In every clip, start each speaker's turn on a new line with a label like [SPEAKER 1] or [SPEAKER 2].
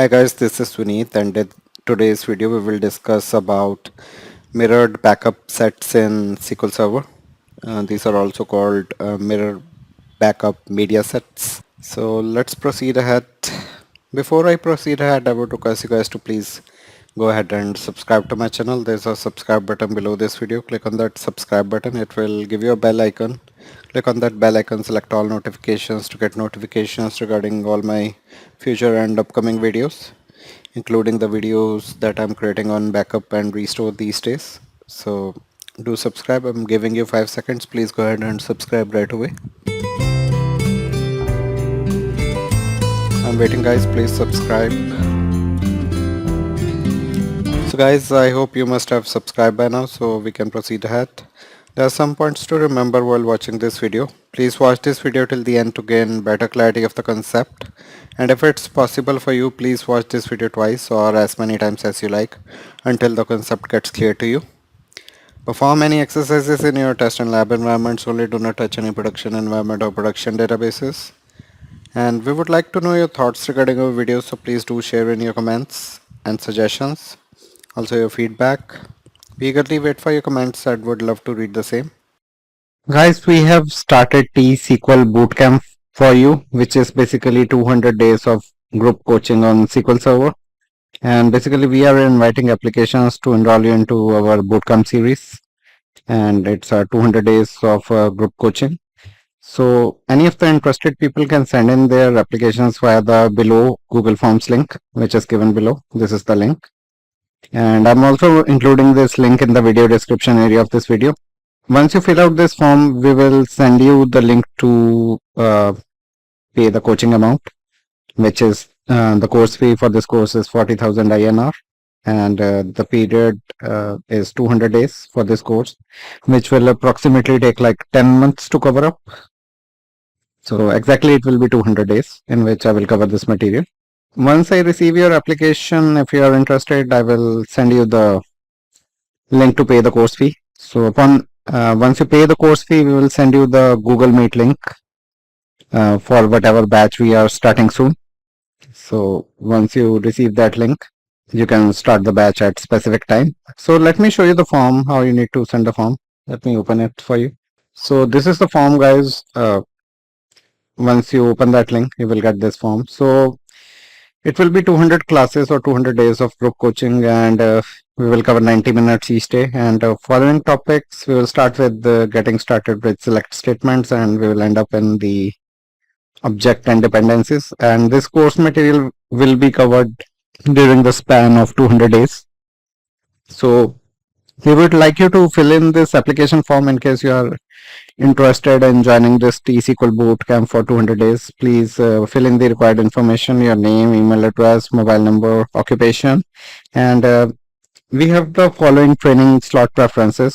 [SPEAKER 1] Hi guys, this is Vineet, and in today's video we will discuss about mirrored backup sets in SQL Server. These are also called mirror backup media sets. So let's proceed ahead. Before I proceed ahead, I would request you guys to please go ahead and subscribe to my channel. There's a subscribe button below this video. Click on that subscribe button. It will give you a bell icon. Click on that bell icon, select all notifications to get notifications regarding all my future and upcoming videos, including the videos that I'm creating on backup and restore these days. So do subscribe. I'm giving you 5 seconds. Please go ahead and subscribe right away. I'm waiting guys, please subscribe. So guys, I hope you must have subscribed by now so we can proceed ahead. There are some points to remember while watching this video. Please watch this video till the end to gain better clarity of the concept. And if it's possible for you, please watch this video twice or as many times as you like until the concept gets clear to you. Perform any exercises in your test and lab environments only. Do not touch any production environment or production databases. And we would like to know your thoughts regarding our videos, so please do share in your comments and suggestions. Also your feedback. We eagerly wait for your comments and would love to read the same. Guys, we have started T-SQL Bootcamp for you, which is basically 200 days of group coaching on SQL Server. And basically we are inviting applications to enroll you into our Bootcamp series. And it's 200 days of group coaching. So any of the interested people can send in their applications via the below Google Forms link, which is given below. This is the link. And I'm also including this link in the video description area of this video. Once you fill out this form, we will send you the link to pay the coaching amount, which is the course fee for this course is 40,000 INR, and the period is 200 days for this course, which will approximately take like 10 months to cover up. So exactly it will be 200 days in which I will cover this material. Once I receive your application, if you are interested, I will send you the link to pay the course fee. So upon once you pay the course fee, we will send you the Google Meet link for whatever batch we are starting soon. So once you receive that link, you can start the batch at specific time. So let me show you the form, how you need to send the form. Let me open it for you. So this is the form, guys. Once you open that link, you will get this form. So it will be 200 classes or 200 days of group coaching, and we will cover 90 minutes each day. And following topics, we will start with getting started with select statements, and we will end up in the object and dependencies. And this course material will be covered during the span of 200 days. So we would like you to fill in this application form in case you are interested in joining this T-SQL Bootcamp for 200 days. Please fill in the required information, your name, email address, mobile number, occupation, and we have the following training slot preferences.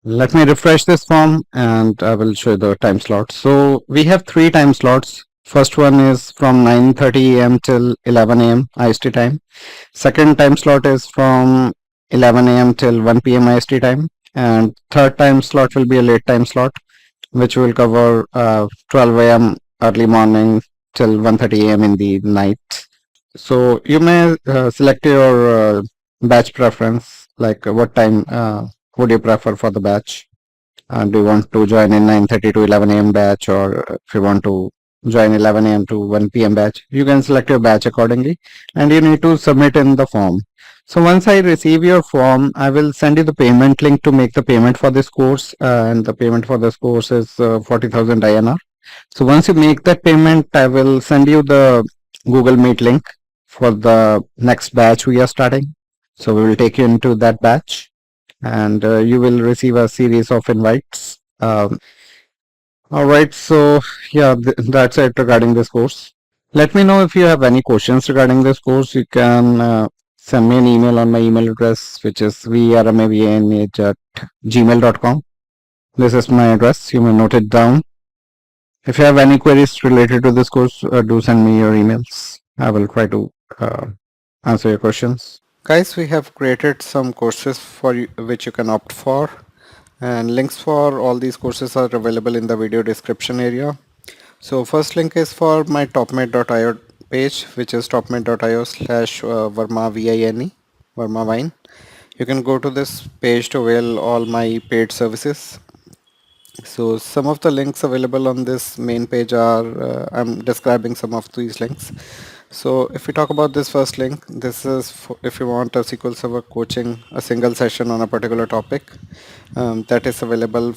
[SPEAKER 1] Let me refresh this form and I will show you the time slots. So we have 3 time slots. First one is from 9:30 a.m. till 11 a.m. IST time. Second time slot is from 11 a.m. till 1 p.m. IST time. And third time slot will be a late time slot, which will cover 12 a.m. early morning till 1:30 a.m. in the night. So you may select your batch preference, like what time would you prefer for the batch? Do you want to join in 9:30 to 11 a.m. batch, or if you want to join 11 a.m. to 1 p.m. batch? You can select your batch accordingly, and you need to submit in the form. So once I receive your form, I will send you the payment link to make the payment for this course, and the payment for this course is 40,000 INR. So once you make that payment, I will send you the Google Meet link for the next batch we are starting. So we will take you into that batch, and you will receive a series of invites. All right, so yeah, that's it regarding this course. Let me know if you have any questions regarding this course. You can send me an email on my email address, which is vrmavnh@gmail.com. This is my address. You may note it down. If you have any queries related to this course, do send me your emails. I will try to answer your questions. Guys, we have created some courses for you, which you can opt for, and links for all these courses are available in the video description area. So first link is for my topmate.io page, which is topmint.io/Verma Verma Vine. You can go to this page to avail all my paid services. So some of the links available on this main page are, I'm describing some of these links. So if we talk about this first link, this is for if you want a SQL Server coaching, a single session on a particular topic, that is available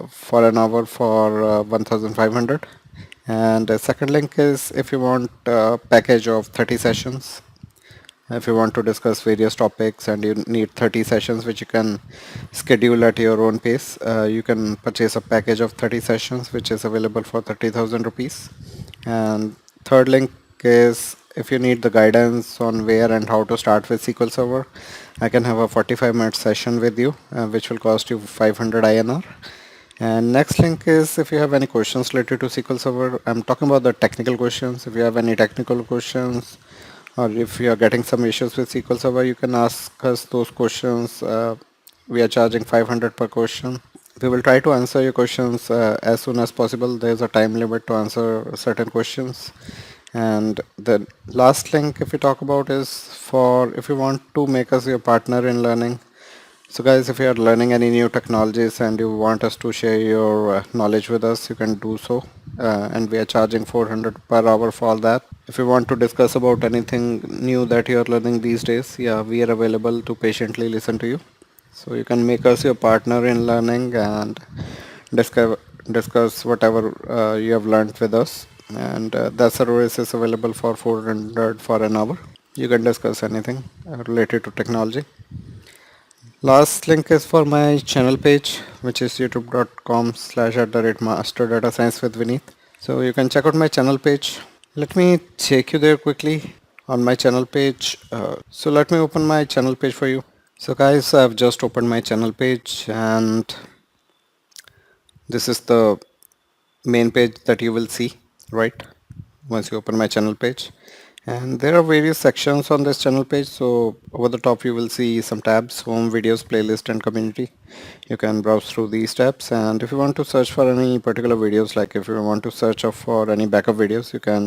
[SPEAKER 1] for an hour for 1500. And the second link is if you want a package of 30 sessions, if you want to discuss various topics and you need 30 sessions which you can schedule at your own pace, you can purchase a package of 30 sessions which is available for 30,000 rupees. And third link is if you need the guidance on where and how to start with SQL Server, I can have a 45-minute session with you, which will cost you 500 INR. And next link is if you have any questions related to SQL Server. I'm talking about the technical questions. If you have any technical questions, or if you are getting some issues with SQL Server, you can ask us those questions. We are charging 500 per question. We will try to answer your questions as soon as possible. There's a time limit to answer certain questions. And the last link, if we talk about, is for if you want to make us your partner in learning. So guys, if you are learning any new technologies and you want us to share your knowledge with us, you can do so. And we are charging 400 per hour for all that. If you want to discuss about anything new that you are learning these days, yeah, we are available to patiently listen to you. So you can make us your partner in learning and discuss, discuss whatever you have learned with us. And that service is available for 400 for an hour. You can discuss anything related to technology. Last link is for my channel page, which is youtube.com/@masterdata with Vineet. So you can check out my channel page. Let me take you there quickly on my channel page. So let me open my channel page for you. So guys, I've just opened my channel page and this is the main page that you will see, right? Once you open my channel page. And there are various sections on this channel page. So over the top you will see some tabs: home, videos, playlist, and community. You can browse through these tabs, and if you want to search for any particular videos, like if you want to search for any backup videos, you can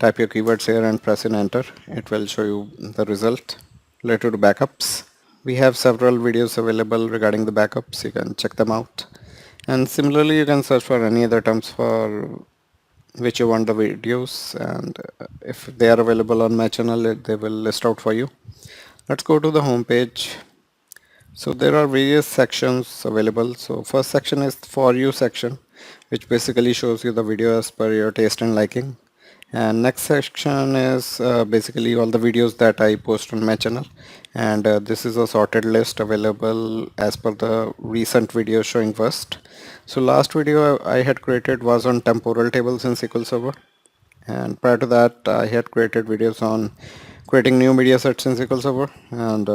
[SPEAKER 1] type your keywords here and press in enter. It will show you the result related to backups. We have several videos available regarding the backups. You can check them out. And similarly, you can search for any other terms for which you want the videos, and if they are available on my channel, they will list out for you. Let's go to the home page. So there are various sections available. So first section is for you section, which basically shows you the video as per your taste and liking. And next section is basically all the videos that I post on my channel, and this is a sorted list available as per the recent video showing first. So last video I had created was on temporal tables in SQL Server, and prior to that I had created videos on creating new media sets in SQL Server, and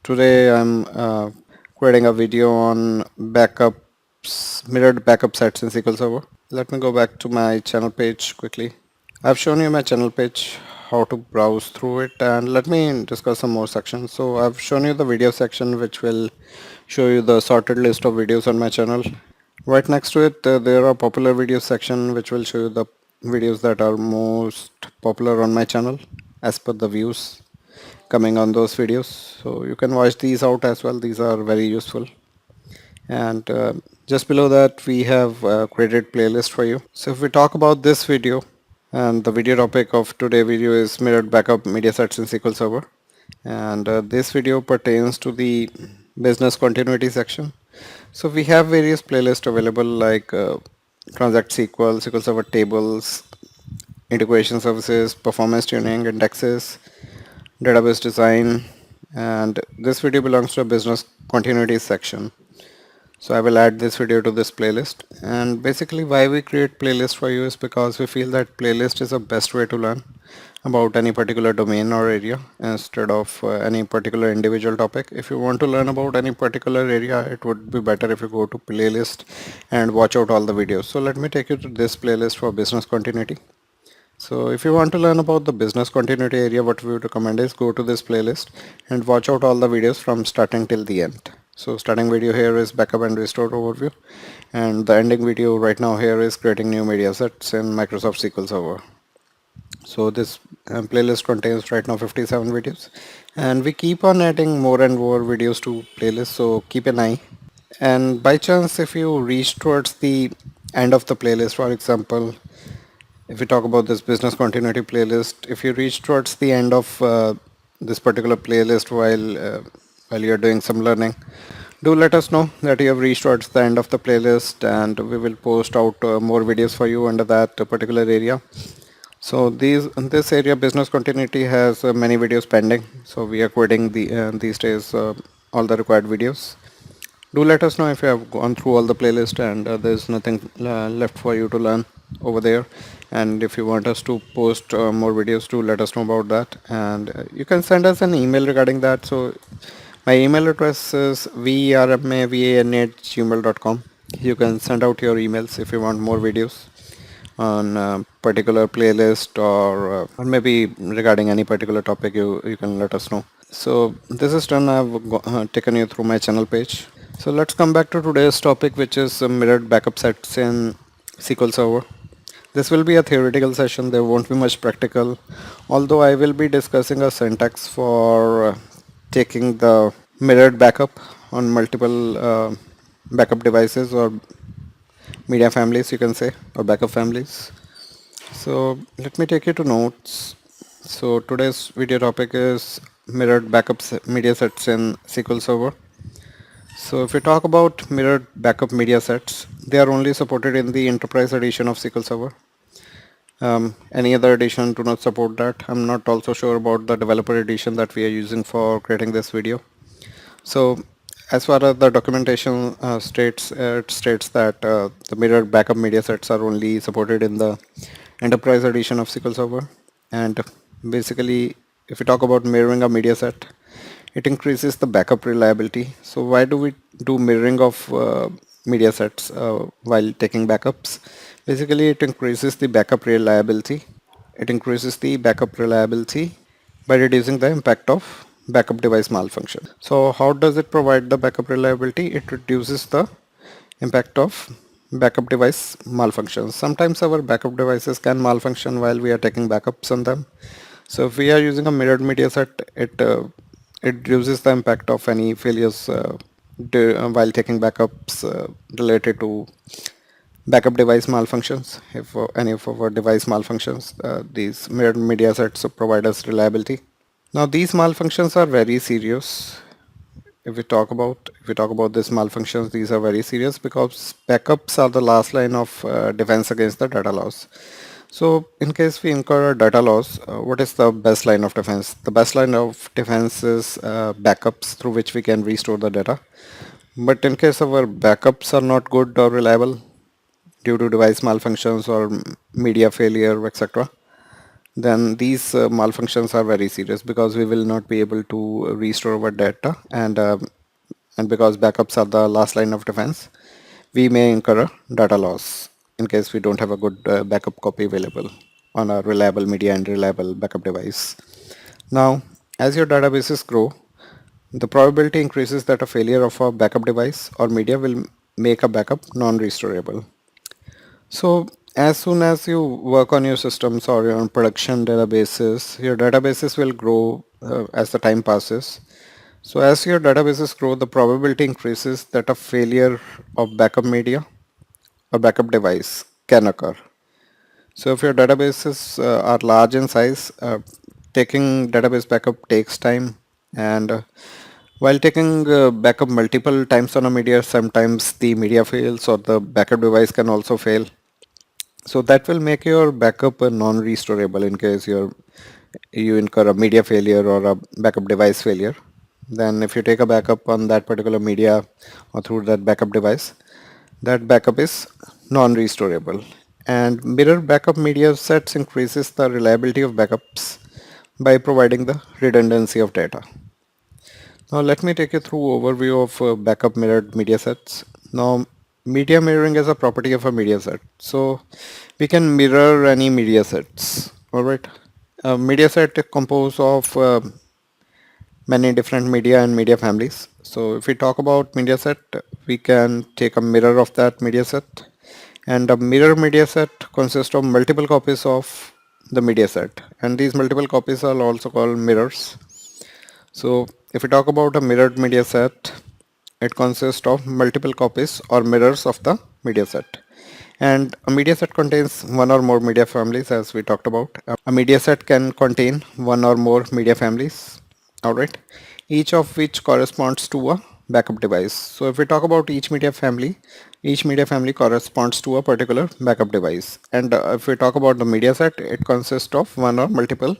[SPEAKER 1] today I'm creating a video on mirrored backup sets in SQL Server. Let me go back to my channel page quickly. I've shown you my channel page, how to browse through it, and let me discuss some more sections. So I've shown you the video section, which will show you the sorted list of videos on my channel. Right next to it, there are popular videos section, which will show you the videos that are most popular on my channel as per the views coming on those videos. So you can watch these out as well. These are very useful. And just below that, we have created playlist for you. So if we talk about this video, and the video topic of today's video is mirrored backup media sets in SQL Server. And this video pertains to the business continuity section. So we have various playlists available like Transact SQL, SQL Server tables, integration services, performance tuning, indexes, database design, and this video belongs to a business continuity section. So I will add this video to this playlist. And basically why we create playlist for you is because we feel that playlist is the best way to learn about any particular domain or area instead of any particular individual topic. If you want to learn about any particular area, it would be better if you go to playlist and watch out all the videos. So let me take you to this playlist for business continuity. So if you want to learn about the business continuity area, what we would recommend is go to this playlist and watch out all the videos from starting till the end. So starting video here is backup and restore overview, and the ending video right now here is creating new media sets in Microsoft SQL Server. So this playlist contains right now 57 videos, and we keep on adding more and more videos to playlist, so keep an eye. And by chance, if you reach towards the end of the playlist, for example, if we talk about this business continuity playlist, if you reach towards the end of this particular playlist while you're doing some learning, do let us know that you have reached towards the end of the playlist, and we will post out more videos for you under that particular area. So in this area, business continuity has many videos pending. So we are quitting these days all the required videos. Do let us know if you have gone through all the playlist and there's nothing left for you to learn over there. And if you want us to post more videos, do let us know about that. And you can send us an email regarding that. So my email address is vrmavan@gmail.com. You can send out your emails if you want more videos on a particular playlist, or maybe regarding any particular topic. You can let us know. So this is done. I've taken you through my channel page. So let's come back to today's topic, which is mirrored backup sets in SQL Server. This will be a theoretical session. There won't be much practical, although I will be discussing a syntax for taking the mirrored backup on multiple backup devices or media families, you can say, or backup families. So let me take you to notes. So today's video topic is mirrored backup media sets in SQL Server. So if we talk about mirrored backup media sets, they are only supported in the enterprise edition of SQL Server. Any other edition do not support that. I'm not also sure about the developer edition that we are using for creating this video. So as far as the documentation states, it states that the mirrored backup media sets are only supported in the enterprise edition of SQL Server. And basically, if we talk about mirroring a media set, it increases the backup reliability. So why do we do mirroring of media sets while taking backups? Basically, it increases the backup reliability. It increases the backup reliability by reducing the impact of backup device malfunction. So how does it provide the backup reliability? It reduces the impact of backup device malfunctions. Sometimes our backup devices can malfunction while we are taking backups on them. So if we are using a mirrored media set, it reduces the impact of any failures while taking backups related to backup device malfunctions. If any of our device malfunctions, these mirrored media sets provide us reliability. Now these malfunctions are very serious. If we talk about these malfunctions, these are very serious because backups are the last line of defense against the data loss. So in case we incur a data loss, what is the best line of defense? The best line of defense is backups through which we can restore the data. But in case our backups are not good or reliable due to device malfunctions or media failure, etc., then these malfunctions are very serious because we will not be able to restore our data, and because backups are the last line of defense, we may incur a data loss in case we don't have a good backup copy available on a reliable media and reliable backup device. Now, as your databases grow, the probability increases that a failure of a backup device or media will make a backup non-restorable. So as soon as you work on your systems or your production databases, your databases will grow as the time passes. So as your databases grow, the probability increases that a failure of backup media or backup device can occur. So if your databases are large in size, taking database backup takes time, and while taking backup multiple times on a media, sometimes the media fails or the backup device can also fail. So that will make your backup non-restorable in case you incur a media failure or a backup device failure. Then if you take a backup on that particular media or through that backup device, that backup is non-restorable. And mirror backup media sets increases the reliability of backups by providing the redundancy of data. Now let me take you through overview of backup mirrored media sets. Now media mirroring is a property of a media set. So we can mirror any media sets. Alright. A media set is composed of many different media and media families. So if we talk about media set, we can take a mirror of that media set. And a mirror media set consists of multiple copies of the media set, and these multiple copies are also called mirrors. So if we talk about a mirrored media set, it consists of multiple copies or mirrors of the media set. And a media set contains one or more media families, as we talked about. A media set can contain one or more media families, alright, each of which corresponds to a backup device. So if we talk about each media family corresponds to a particular backup device. And if we talk about the media set, it consists of one or multiple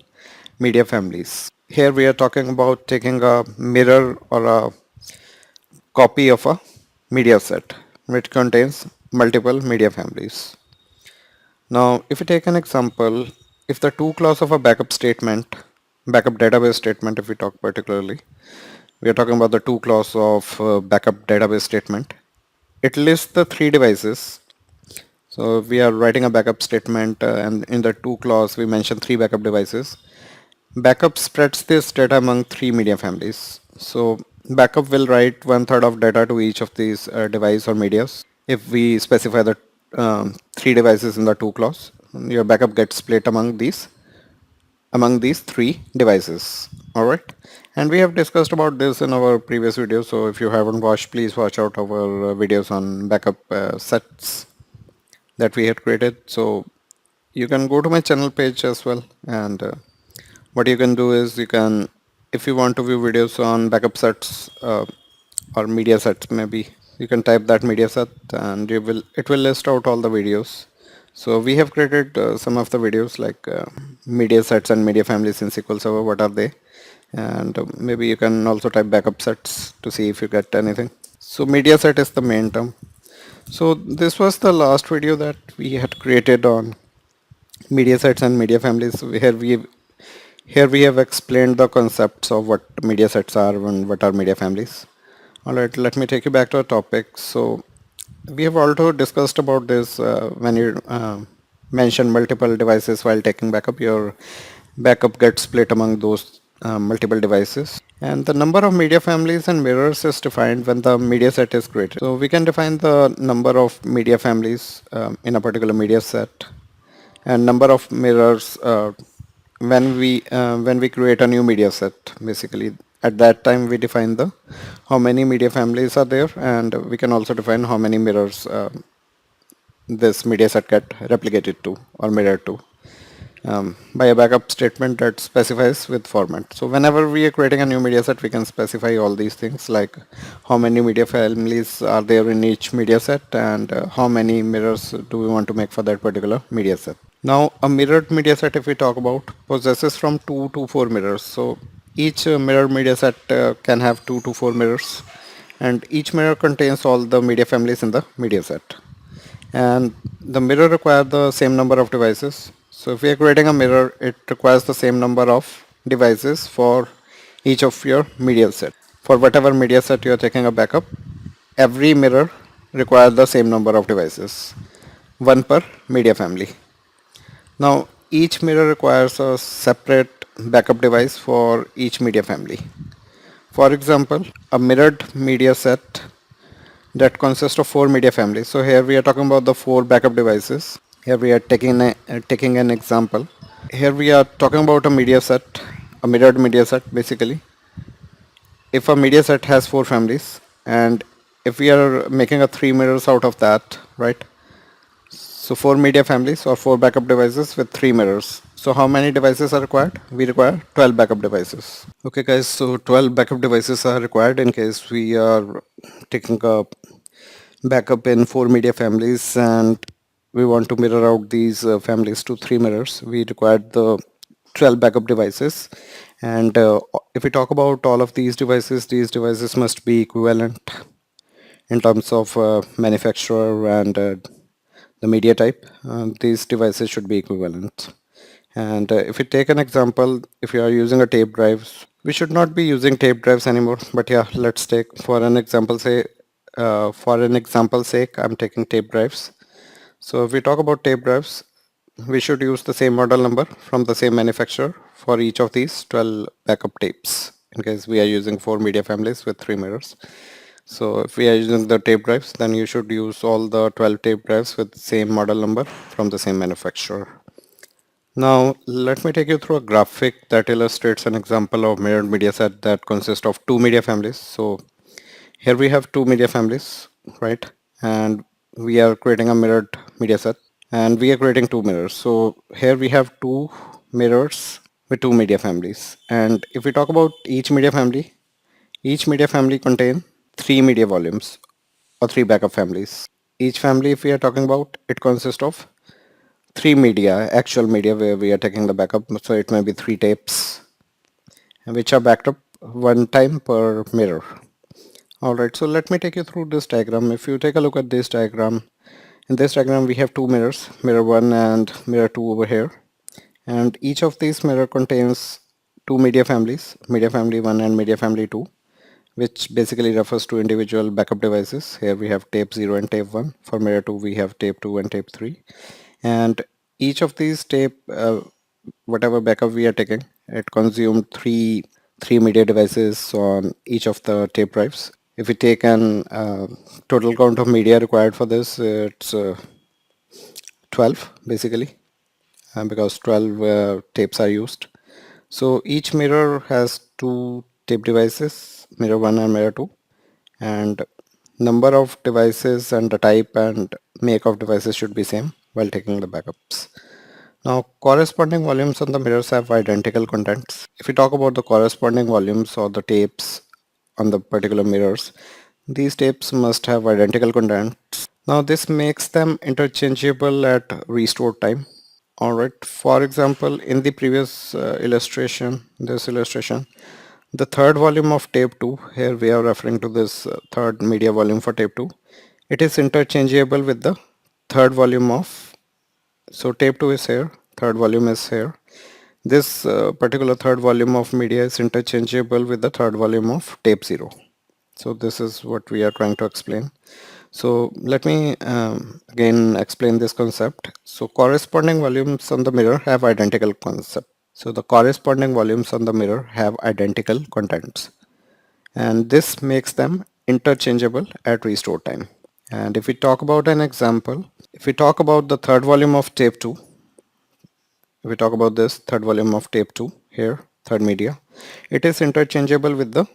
[SPEAKER 1] media families. Here we are talking about taking a mirror or a copy of a media set which contains multiple media families. Now, if we take an example, if the to clause of a backup database statement, if we talk particularly, we are talking about the to clause of backup database statement. It lists the three devices. So we are writing a backup statement and in the to clause we mention three backup devices. Backup spreads this data among three media families. So backup will write one third of data to each of these device or medias. If we specify the three devices in the to clause, your backup gets split among these three devices. All right. And we have discussed about this in our previous video. So if you haven't watched, please watch out our videos on backup sets that we had created. So you can go to my channel page as well, and what you can do is you can, if you want to view videos on backup sets or media sets, maybe you can type that media set and it will list out all the videos. So we have created some of the videos like media sets and media families in SQL Server. What are they? And maybe you can also type backup sets to see if you get anything. So media set is the main term. So this was the last video that we had created on media sets and media families. Here we have explained the concepts of what media sets are and what are media families. Alright, let me take you back to our topic. So we have also discussed about this when you mention multiple devices while taking backup, your backup gets split among those multiple devices. And the number of media families and mirrors is defined when the media set is created. So we can define the number of media families in a particular media set and number of mirrors when we create a new media set. Basically at that time we define the how many media families are there, and we can also define how many mirrors this media set get replicated to or mirrored to by a backup statement that specifies with format. So whenever we are creating a new media set, we can specify all these things like how many media families are there in each media set, and how many mirrors do we want to make for that particular media set. Now a mirrored media set, if we talk about, possesses from 2 to 4 mirrors. So each mirrored media set can have 2 to 4 mirrors, and each mirror contains all the media families in the media set. And the mirror requires the same number of devices. So if we are creating a mirror, it requires the same number of devices for each of your media set. For whatever media set you are taking a backup, every mirror requires the same number of devices, one per media family. Now each mirror requires a separate backup device for each media family. For example, a mirrored media set that consists of four media families. So here we are talking about the four backup devices. Here we are taking an example. Here we are talking about a media set, a mirrored media set basically. If a media set has four families, and if we are making a three mirrors out of that, right? So four media families or four backup devices with three mirrors. So how many devices are required? We require 12 backup devices. Okay guys, so 12 backup devices are required in case we are taking a backup in four media families and we want to mirror out these families to three mirrors. We require the 12 backup devices, and if we talk about all of these devices must be equivalent in terms of manufacturer and the media type. These devices should be equivalent. And if we take an example, if you are using a tape drive, we should not be using tape drives anymore. But yeah, let's take for an example, say for an example sake, I'm taking tape drives. So if we talk about tape drives, we should use the same model number from the same manufacturer for each of these 12 backup tapes in case we are using four media families with three mirrors. So if we are using the tape drives, then you should use all the 12 tape drives with the same model number from the same manufacturer. Now, let me take you through a graphic that illustrates an example of mirrored media set that consists of two media families. So here we have two media families, right? And we are creating a mirrored media set and we are creating two mirrors. So here we have two mirrors with two media families. And if we talk about each media family contain three media volumes or three backup families. Each family, if we are talking about, it consists of three media, actual media where we are taking the backup. So it may be three tapes which are backed up one time per mirror. Alright, so let me take you through this diagram. If you take a look at this diagram, in this diagram we have two mirrors, mirror 1 and mirror 2 over here. And each of these mirror contains two media families, media family 1 and media family 2, which basically refers to individual backup devices. Here we have tape 0 and tape 1. For mirror 2 we have tape 2 and tape 3. And each of these tape, whatever backup we are taking, it consumed three media devices on each of the tape drives. If we take an total count of media required for this, it's 12 basically, because 12 tapes are used. So each mirror has two tape devices, mirror 1 and mirror 2, and number of devices and the type and make of devices should be same while taking the backups. Now, corresponding volumes on the mirrors have identical contents. If we talk about the corresponding volumes or the tapes on the particular mirrors, these tapes must have identical contents. Now, this makes them interchangeable at restore time. Alright, for example, in the previous this illustration, the third volume of tape 2, here we are referring to this third media volume for tape 2, it is interchangeable with the third volume of, so tape 2 is here, third volume is here. This particular third volume of media is interchangeable with the third volume of tape 0. So this is what we are trying to explain. So let me again explain this concept. So corresponding volumes on the mirror have identical concept. So the corresponding volumes on the mirror have identical contents, and this makes them interchangeable at restore time. And if we talk about an example, if we talk about the third volume of tape 2, if we talk about this third volume of tape 2 here, third media, it is interchangeable with the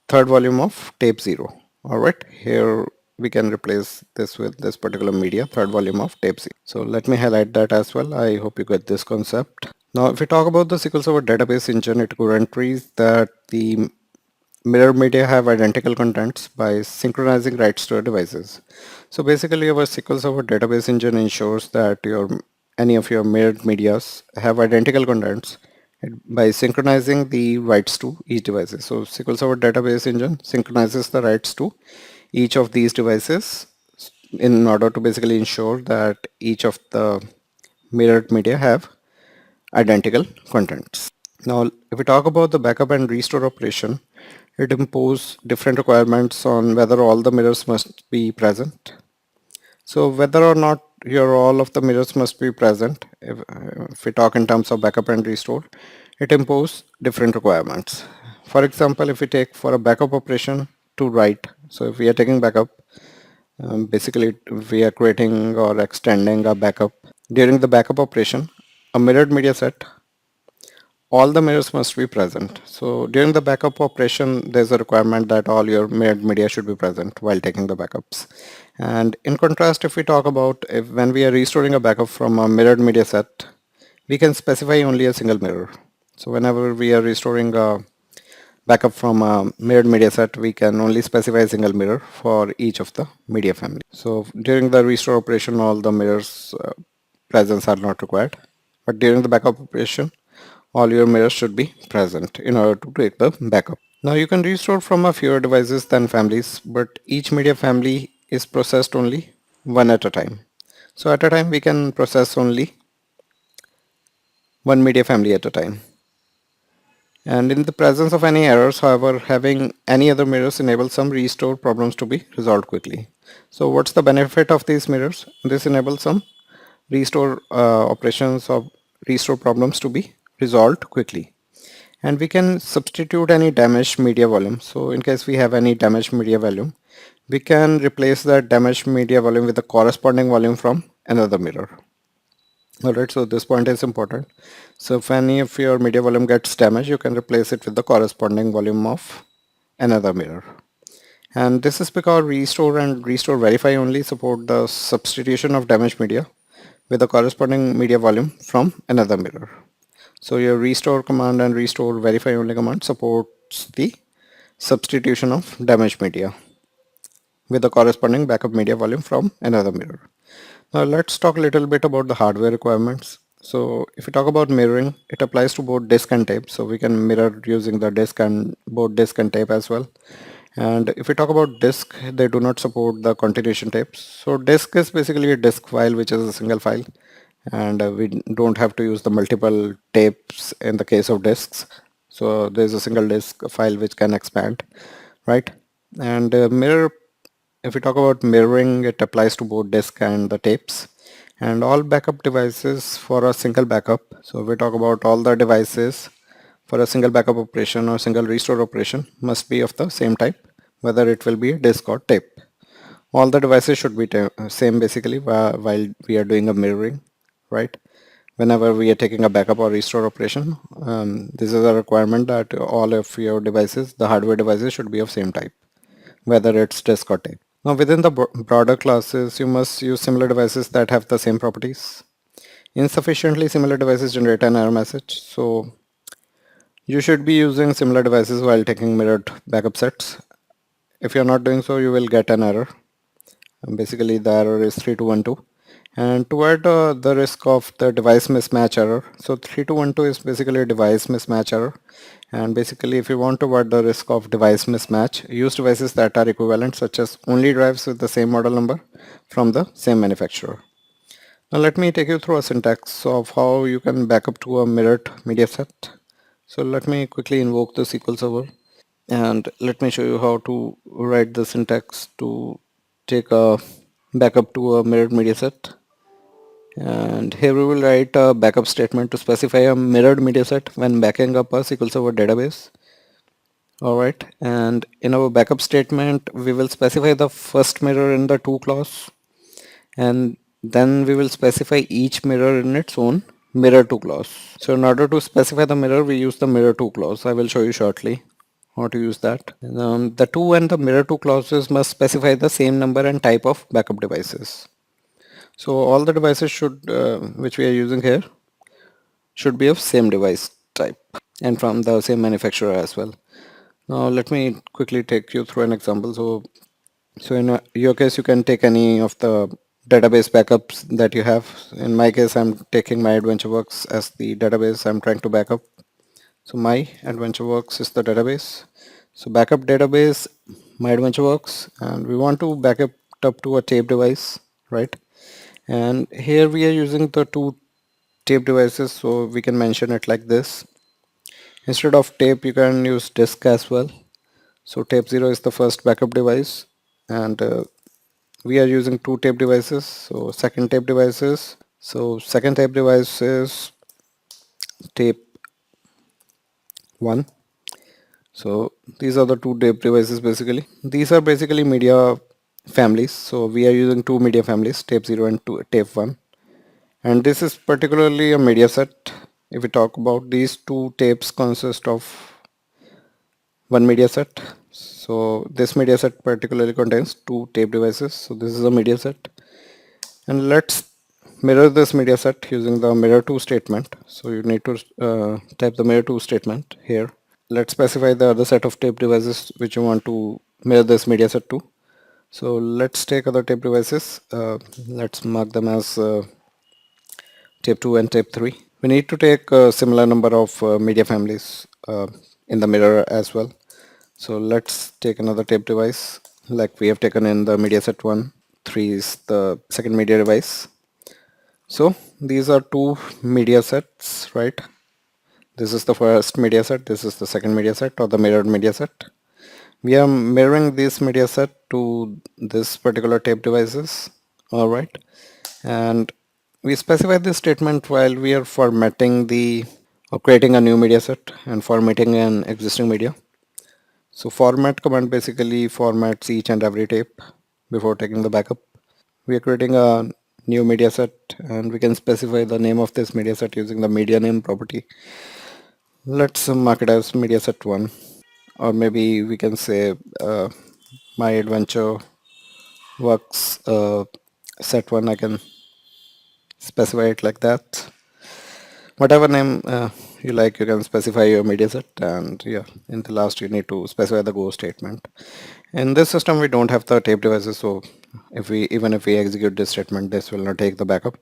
[SPEAKER 1] third volume of tape 0. Alright, here we can replace this with this particular media, third volume of tape 0. So let me highlight that as well. I hope you get this concept. Now if we talk about the SQL Server database engine, it guarantees that the mirror media have identical contents by synchronizing writes to devices. So basically our SQL Server database engine ensures that any of your mirrored medias have identical contents by synchronizing the writes to each devices. So SQL Server database engine synchronizes the writes to each of these devices in order to basically ensure that each of the mirrored media have identical contents. Now, if we talk about the backup and restore operation, it imposes different requirements on whether all the mirrors must be present. So whether or not your all of the mirrors must be present, if we talk in terms of backup and restore, it imposes different requirements. For example, if we take for a backup operation to write, so if we are taking backup, basically we are creating or extending a backup. During the backup operation, a mirrored media set, all the mirrors must be present. So during the backup operation, there's a requirement that all your mirrored media should be present while taking the backups. And in contrast, if we talk about if when we are restoring a backup from a mirrored media set, we can specify only a single mirror. So whenever we are restoring a backup from a mirrored media set, we can only specify a single mirror for each of the media family. So during the restore operation, all the mirrors presence are not required. But during the backup operation, all your mirrors should be present in order to take the backup. Now you can restore from a fewer devices than families, but each media family is processed only one at a time. So at a time we can process only one media family at a time. And in the presence of any errors, however, having any other mirrors enables some restore problems to be resolved quickly. So what's the benefit of these mirrors? This enables some restore operations of restore problems to be resolved quickly. And we can substitute any damaged media volume. So in case we have any damaged media volume, we can replace that damaged media volume with the corresponding volume from another mirror. Alright, so this point is important. So if any of your media volume gets damaged, you can replace it with the corresponding volume of another mirror. And this is because restore and restore verify only support the substitution of damaged media with the corresponding media volume from another mirror. So your restore command and restore verify only command supports the substitution of damaged media with the corresponding backup media volume from another mirror. Now let's talk a little bit about the hardware requirements. So if we talk about mirroring, it applies to both disk and tape. So we can mirror using the disk and both disk and tape as well. And if we talk about disk, they do not support the continuation tapes. So disk is basically a disk file, which is a single file. And we don't have to use the multiple tapes in the case of disks. So there's a single disk file which can expand, right? And mirror, if we talk about mirroring, it applies to both disk and the tapes and all backup devices for a single backup. So if we talk about all the devices for a single backup operation or single restore operation must be of the same type, whether it will be a disk or tape. All the devices should be same basically while we are doing a mirroring, right? Whenever we are taking a backup or restore operation, this is a requirement that all of your devices, the hardware devices, should be of same type, whether it's disk or tape. Now within the broader classes, you must use similar devices that have the same properties. Insufficiently similar devices generate an error message. So you should be using similar devices while taking mirrored backup sets. If you're not doing so, you will get an error. And basically the error is 3212. And to avoid the risk of the device mismatch error, so 3212 is basically a device mismatch error. And basically if you want to avoid the risk of device mismatch, use devices that are equivalent, such as only drives with the same model number from the same manufacturer. Now let me take you through a syntax of how you can back up to a mirrored media set. So let me quickly invoke the SQL Server and let me show you how to write the syntax to take a backup to a mirrored media set. And here we will write a backup statement to specify a mirrored media set when backing up a SQL Server database. Alright, and in our backup statement we will specify the first mirror in the to clause, and then we will specify each mirror in its own mirror to clause. So in order to specify the mirror, we use the mirror to clause. I will show you shortly how to use that. The to and the mirror to clauses must specify the same number and type of backup devices. So all the devices should which we are using here should be of same device type and from the same manufacturer as well. Now let me quickly take you through an example. So in your case, you can take any of the database backups that you have. In my case, I'm taking my AdventureWorks as the database I'm trying to backup. So my AdventureWorks is the database. So backup database, my AdventureWorks, and we want to back it up to a tape device, right? And here we are using the two tape devices, so we can mention it like this. Instead of tape, you can use disk as well. So tape 0 is the first backup device, and we are using two tape devices. So second tape device is tape 1. So these are the two tape devices basically. These are basically media families. So we are using two media families, tape 0 and tape 1. And this is particularly a media set. If we talk about these two tapes consist of one media set. So this media set particularly contains two tape devices. So this is a media set. And let's mirror this media set using the mirror to statement. So you need to type the mirror to statement here. Let's specify the other set of tape devices which you want to mirror this media set to. So let's take other tape devices. Let's mark them as tape 2 and tape 3. We need to take a similar number of media families in the mirror as well. So let's take another tape device like we have taken in the media set 1. 3 is the second media device. So these are two media sets, right? This is the first media set, this is the second media set or the mirrored media set. We are mirroring this media set to this particular tape devices, alright. And we specify this statement while we are formatting or creating a new media set and formatting an existing media. So format command basically formats each and every tape before taking the backup. We are creating a new media set, and we can specify the name of this media set using the media name property. Let's mark it as media set 1, or maybe we can say my adventure works set 1. I can specify it like that. Whatever name you like, you can specify your media set, and yeah, in the last you need to specify the go statement. In this system we don't have the tape devices, so if we execute this statement, this will not take the backup.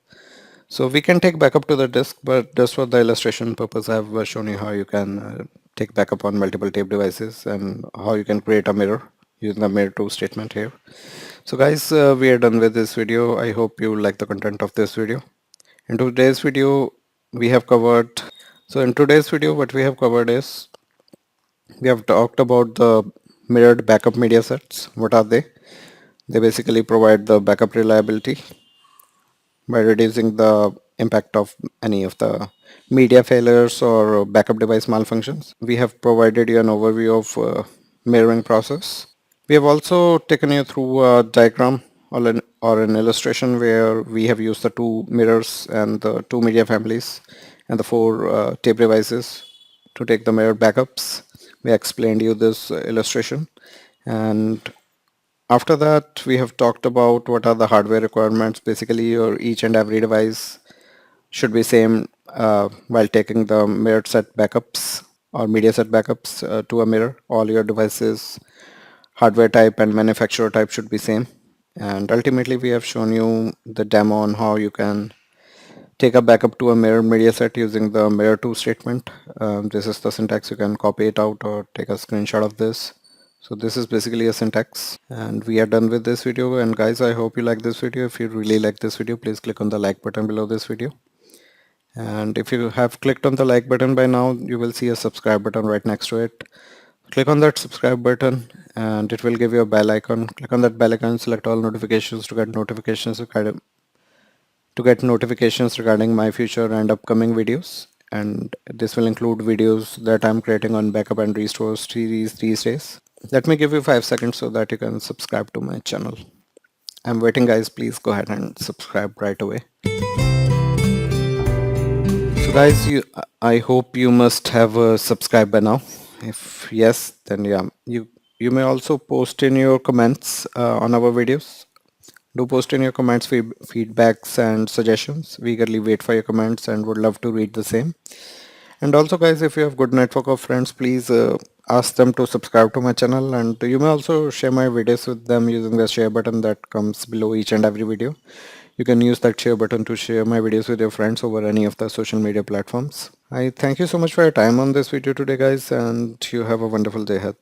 [SPEAKER 1] So we can take backup to the disk, but just for the illustration purpose, I have shown you how you can take backup on multiple tape devices and how you can create a mirror using the mirror to statement here. So guys, we are done with this video. I hope you like the content of this video. In today's video, we have covered. So in today's video, what we have covered is we have talked about the mirrored backup media sets. What are they? They basically provide the backup reliability by reducing the impact of any of the media failures or backup device malfunctions. We have provided you an overview of mirroring process. We have also taken you through a diagram or an illustration where we have used the two mirrors and the two media families and the four tape devices to take the mirror backups. We explained you this illustration, and after that we have talked about what are the hardware requirements. Basically your each and every device should be same while taking the mirror set backups or media set backups to a mirror. All your devices hardware type and manufacturer type should be same, and ultimately we have shown you the demo on how you can take a backup to a mirror media set using the mirror to statement. This is the syntax. You can copy it out or take a screenshot of this. So this is basically a syntax, and we are done with this video. And guys, I hope you like this video. If you really like this video, please click on the like button below this video. And if you have clicked on the like button by now, you will see a subscribe button right next to it. Click on that subscribe button and it will give you a bell icon. Click on that bell icon, select all notifications to get notifications regarding my future and upcoming videos. And this will include videos that I'm creating on backup and restore series these days. Let me give you 5 seconds so that you can subscribe to my channel. I'm waiting, guys. Please go ahead and subscribe right away. So guys, I hope you must have subscribed by now. If yes, then yeah, you may also post in your comments on our videos. Do post in your comments, feedbacks and suggestions. We eagerly wait for your comments and would love to read the same. And also guys, if you have good network of friends, please ask them to subscribe to my channel, and you may also share my videos with them using the share button that comes below each and every video. You can use that share button to share my videos with your friends over any of the social media platforms. I thank you so much for your time on this video today guys, and you have a wonderful day ahead.